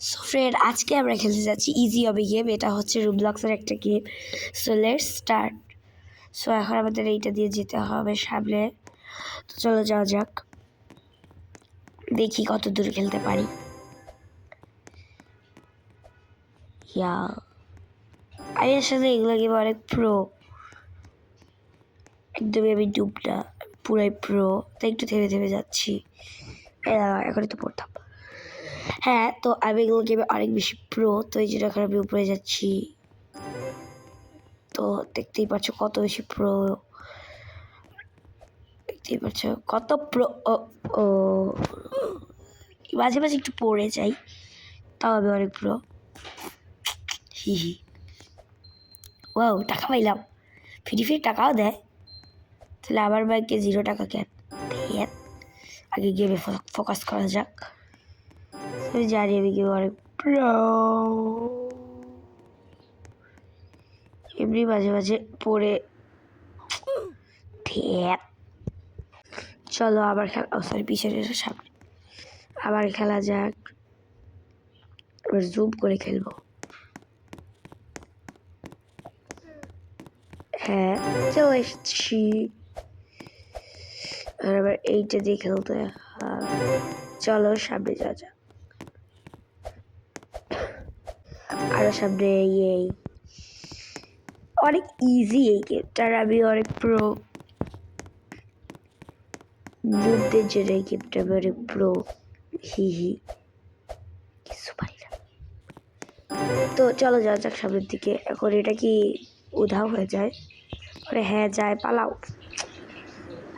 So friend, আজকে আমরা খেলতে যাচ্ছি ইজি হবি গেম। এটা হচ্ছে রুবলক্সের একটা game. So let's start. So এখন আমাদের এইটা দিয়ে যেতে হবে সামনে। তো চলো যাওয়া যাক, দেখি কত দূর খেলতে পারি। ইয়া আমি আসলে এগুলো গেম অনেক প্রো, একদমই আমি ডুব না, পুরাই প্রো। তাই একটু থেমে থেমে যাচ্ছি। এখনই তো পড়তাম। হ্যাঁ, তো আমি এগুলো গেমে অনেক বেশি প্রো, তো এই জন্য এখন আমি উপরে যাচ্ছি। তো দেখতেই পাচ্ছ কত বেশি প্রো, দেখতেই পাচ্ছ কত প্রো। ও মাঝে মাঝে একটু পড়ে যাই, তাও আমি অনেক প্রো। হি হি। ওয়াও, টাকা পাইলাম, ফ্রি ফ্রি টাকাও দেয়। তাহলে আমার ব্যাংকে 0 টাকা কেন? আগে গেমে ফোকাস করা যাক। আমি জানি আমি গেমে অনেক প্রো, এমনি মাঝে মাঝে পড়ে। চলো আবার খেলা, সরি পিছনে সামনে আবার খেলা যাক। এবার জুম করে খেলবো। হ্যাঁ, চলে এসেছি। আর আবার এইটা দিয়ে খেলতে চলো সামনে যাওয়া যাক। আরো সামনে। এই অনেক ইজি এই গেমটার, আমি অনেক প্রো। যুদ্ধের জন্য এই গেমটা আমি অনেক প্রো। হি হি, কিছু পারি না। তো চলো যাওয়া যাক সামনের দিকে। এখন এটা কি উধাও হয়ে যায়? আরে হ্যাঁ যায়, পালাও।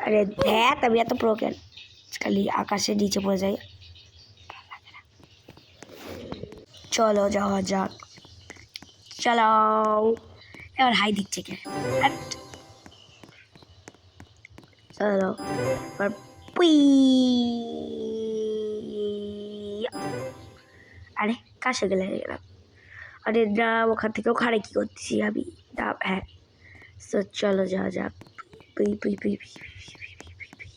আরে ধ্যাত, আমি এত প্রো কেন? খালি আকাশে নিচে পড়ে যাই। চলো যাওয়া যাক, চলো। এবার হাই দিচ্ছে কে? চলো এবার পুই। আরে কাছে গেলাম। আরে না, ওখান থেকেও খাড়ে কি করতেছি আমি? না, হ্যাঁ। তো চলো যাওয়া যাক। পুই পুই পুই পুই পুই।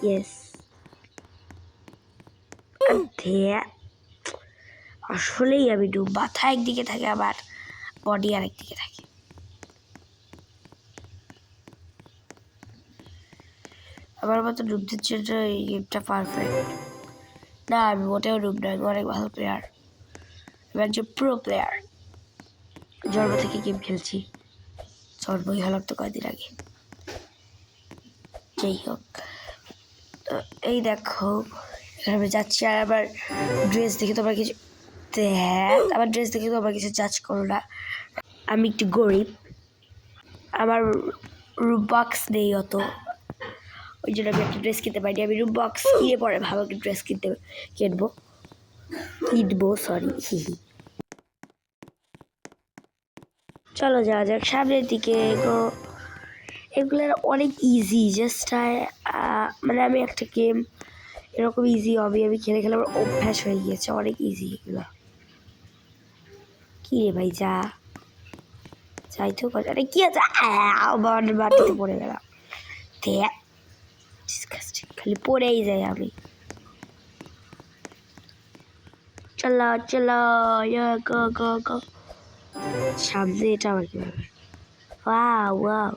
ইয়েস। আসলেই আমি ডুব, মাথা একদিকে থাকে আবার বডি আরেকদিকে থাকে। আমার মতো ডুবদের জন্য এই গেমটা পারফেক্ট। না, আমি মোটেও ডুব না, আমি অনেক ভালো প্লেয়ার। আমি একজন প্রো প্লেয়ার, জন্ম থেকে গেম খেলছি। জন্মই হলাম তো কয়দিন আগে। যাই হোক, তো এই দেখো এখানে আমি যাচ্ছি। আর আবার ড্রেস দেখে তোমার কিছু, হ্যাঁ আমার ড্রেস দেখে তোমার কিছু জাজ করো না। আমি একটু গরিব, আমার রুবক্স নেই অত, ওই জন্য আমি একটা ড্রেস কিনতে পারিনি। আমি রুবক্স কিনে পরে ভালো একটা ড্রেস কিনবো সরি। চলো যাওয়া যাক সামনের দিকে। এগুলো অনেক ইজি, জাস্ট মানে আমি একটা গেম এরকম ইজি হবে আমি খেলে খেলে আমার অভ্যাস হয়ে গিয়েছে, অনেক ইজি এগুলো। কি রে ভাই, যা যাইতেও পারে। আরে কি আছে, মাটিতে পড়ে গেলাম। খালি পড়েই যাই আমি। চলো চলো, গো গো গো। সামনে এটা আমার কি হবে? ওয়াও ওয়াও,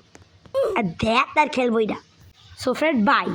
আর দেখ, আর খেলবোই না। So friend, by.